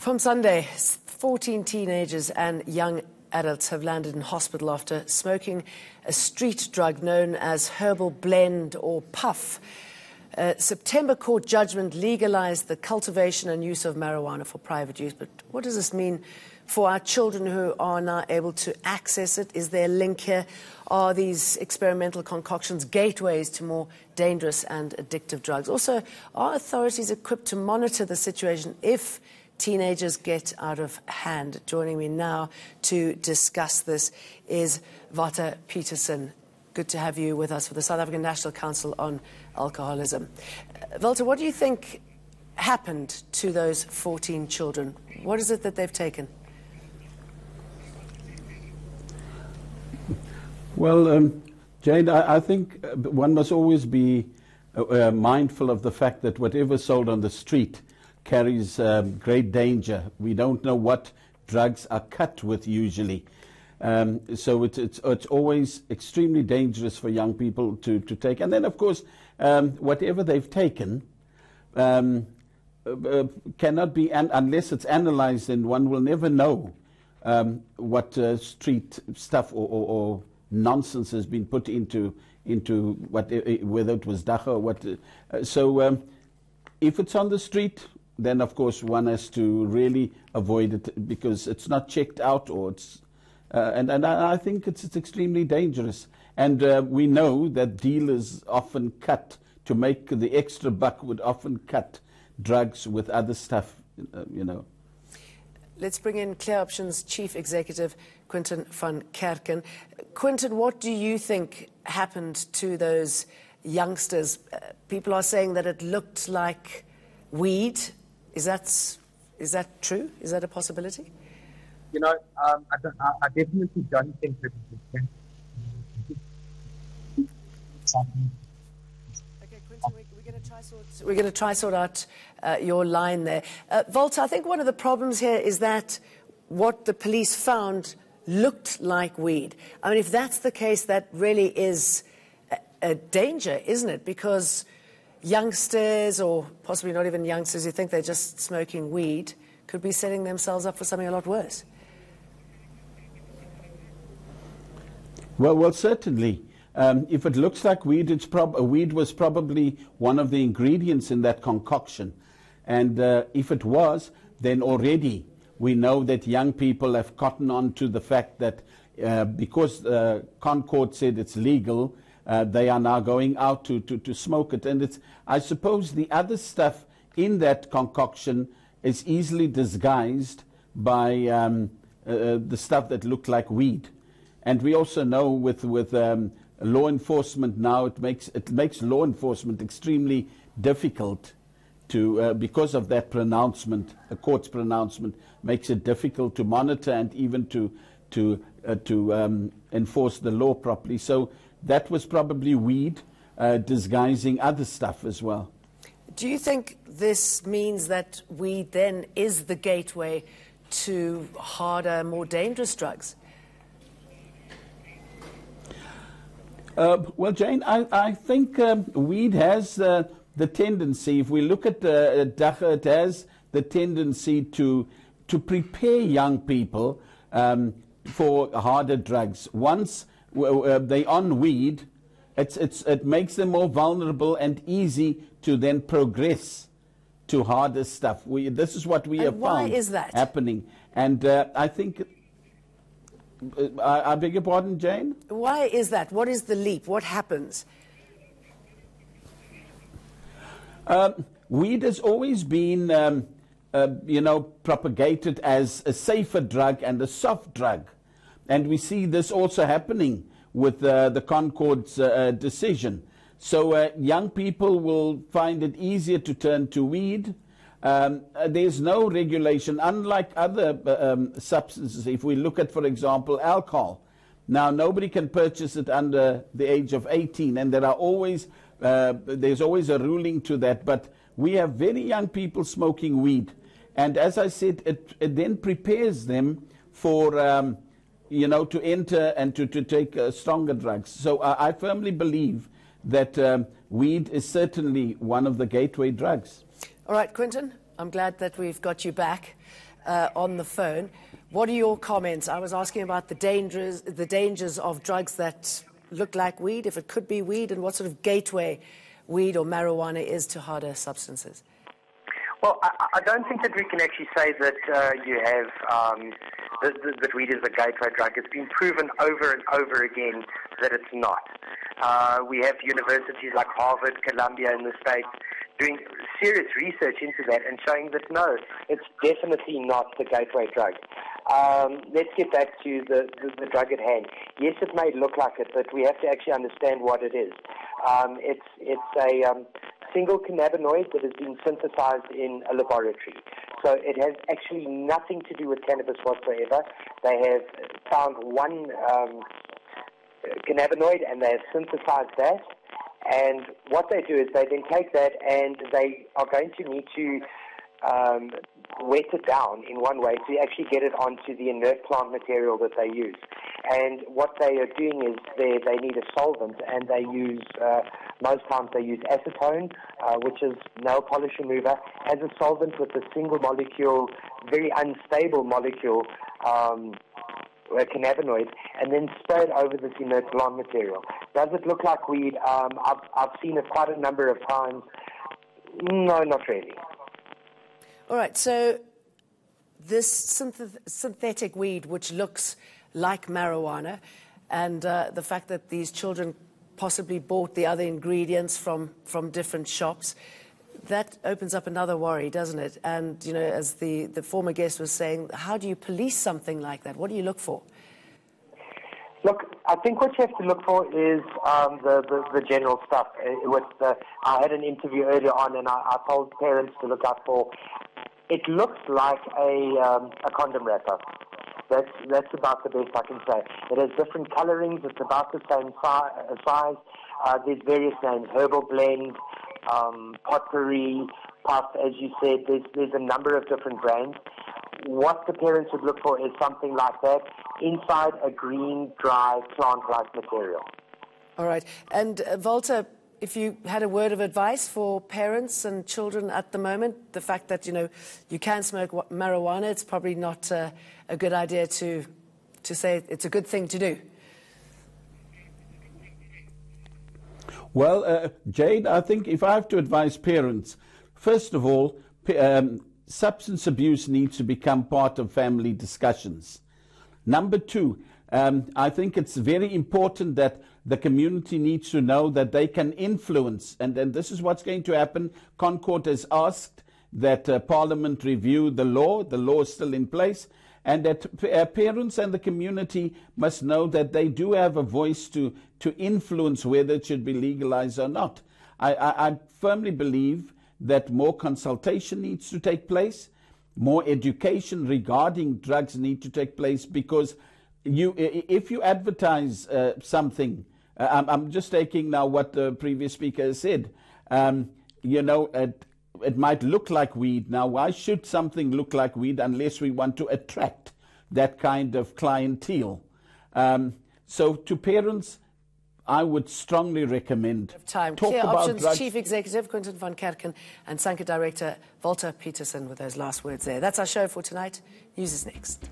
From Sunday, 14 teenagers and young adults have landed in hospital after smoking a street drug known as herbal blend or puff. September court judgment legalized the cultivation and use of marijuana for private use. But what does this mean for our children who are now able to access it? Is there a link here? Are these experimental concoctions gateways to more dangerous and addictive drugs? Also, are authorities equipped to monitor the situation if teenagers get out of hand? Joining me now to discuss this is Walter Peterson. Good to have you with us for the South African National Council on Alcoholism. Walter, what do you think happened to those 14 children? What is it that they've taken? Well, Jane, I think one must always be mindful of the fact that whatever is sold on the street carries great danger. We don't know what drugs are cut with usually. So it's always extremely dangerous for young people to take. And then, of course, whatever they've taken cannot be, unless it's analyzed, and one will never know what street stuff or nonsense has been put into what, whether it was dacha or what. So if it's on the street, then of course one has to really avoid it because it's not checked out, or it's and I think it's extremely dangerous. And we know that dealers often cut, to make the extra buck, would often cut drugs with other stuff, you know. Let's bring in Clear Options Chief Executive Quinton van Kerken. Quinton, what do you think happened to those youngsters? People are saying that it looked like weed. Is that true? Is that a possibility? You know, I definitely don't think that Okay, Quinton, we're going to try sort out your line there. Walter, I think one of the problems here is that what the police found looked like weed. I mean, if that's the case, that really is a danger, isn't it? Because youngsters, or possibly not even youngsters, who think they're just smoking weed, could be setting themselves up for something a lot worse. Well, certainly. If it looks like weed, weed was probably one of the ingredients in that concoction. And if it was, then already we know that young people have cottoned on to the fact that because Concord said it's legal, they are now going out to smoke it. And it's, I suppose the other stuff in that concoction is easily disguised by the stuff that looked like weed. And we also know with law enforcement now, it makes law enforcement extremely difficult to, because of that pronouncement, a court's pronouncement makes it difficult to monitor and even to enforce the law properly. So that was probably weed disguising other stuff as well. Do you think this means that weed then is the gateway to harder, more dangerous drugs? Well, Jane, I think weed has the tendency, if we look at dacha, it has the tendency to prepare young people for harder drugs. Once they're on weed, it makes them more vulnerable and easy to then progress to harder stuff. This is what we have found happening. And I think... I beg your pardon, Jane? Why is that? What is the leap? What happens? Weed has always been, you know, propagated as a safer drug and a soft drug. And we see this also happening with the Concord's decision. So young people will find it easier to turn to weed. There's no regulation, unlike other substances. If we look at, for example, alcohol. Now, nobody can purchase it under the age of 18, and there are always, there's always a ruling to that. But we have very young people smoking weed. And as I said, it then prepares them for, you know, to enter and to take stronger drugs. So I firmly believe that weed is certainly one of the gateway drugs. All right, Quinton, I'm glad that we've got you back. on the phone. What are your comments? I was asking about the dangers of drugs that look like weed, if it could be weed, and what sort of gateway weed or marijuana is to harder substances. Well, I don't think that we can actually say that you have that weed is a gateway drug. It's been proven over and over again that it's not. We have universities like Harvard, Columbia in the States doing serious research into that and showing that no, it's definitely not the gateway drug. Let's get back to the drug at hand. Yes, it may look like it, but we have to actually understand what it is. It's a single cannabinoid that has been synthesized in a laboratory. So it has actually nothing to do with cannabis whatsoever. They have found one cannabinoid and they have synthesized that. And what they do is they then take that and they are going to need to wet it down in one way to actually get it onto the inert plant material that they use. And what they are doing is they need a solvent, and they use, most times they use acetone, which is nail polish remover, as a solvent with a single molecule, very unstable molecule, a cannabinoid, and then spray it over this inert plant material. Does it look like weed? I've seen it quite a number of times. No, not really. All right, so this synthetic weed, which looks like marijuana, and the fact that these children possibly bought the other ingredients from different shops, that opens up another worry, doesn't it? And, you know, as the former guest was saying, how do you police something like that? What do you look for? Look, I think what you have to look for is the general stuff. I had an interview earlier on, and I told parents to look out for. It looks like a condom wrapper. That's about the best I can say. It has different colorings. It's about the same size. There's various names: herbal blend, potpourri, puff. As you said, there's a number of different brands. What the parents would look for is something like that inside a green, dry, plant-like material. All right. And Walter, if you had a word of advice for parents and children at the moment, the fact that, you know, you can smoke marijuana, it's probably not a good idea to say it's a good thing to do. Well, Jade, I think if I have to advise parents, first of all, substance abuse needs to become part of family discussions. Number two, I think it's very important that the community needs to know that they can influence, and this is what's going to happen. Concord has asked that Parliament review the law. The law is still in place, and that parents and the community must know that they do have a voice to influence whether it should be legalized or not. I firmly believe that more consultation needs to take place, more education regarding drugs need to take place, because if you advertise something, I'm just taking now what the previous speaker said, you know, it might look like weed. Now, why should something look like weed unless we want to attract that kind of clientele? So to parents, I would strongly recommend talk Clear about Options drugs. Chief Executive Quinton van Kerken and Sanke Director Walter Peterson with those last words there. That's our show for tonight. News is next.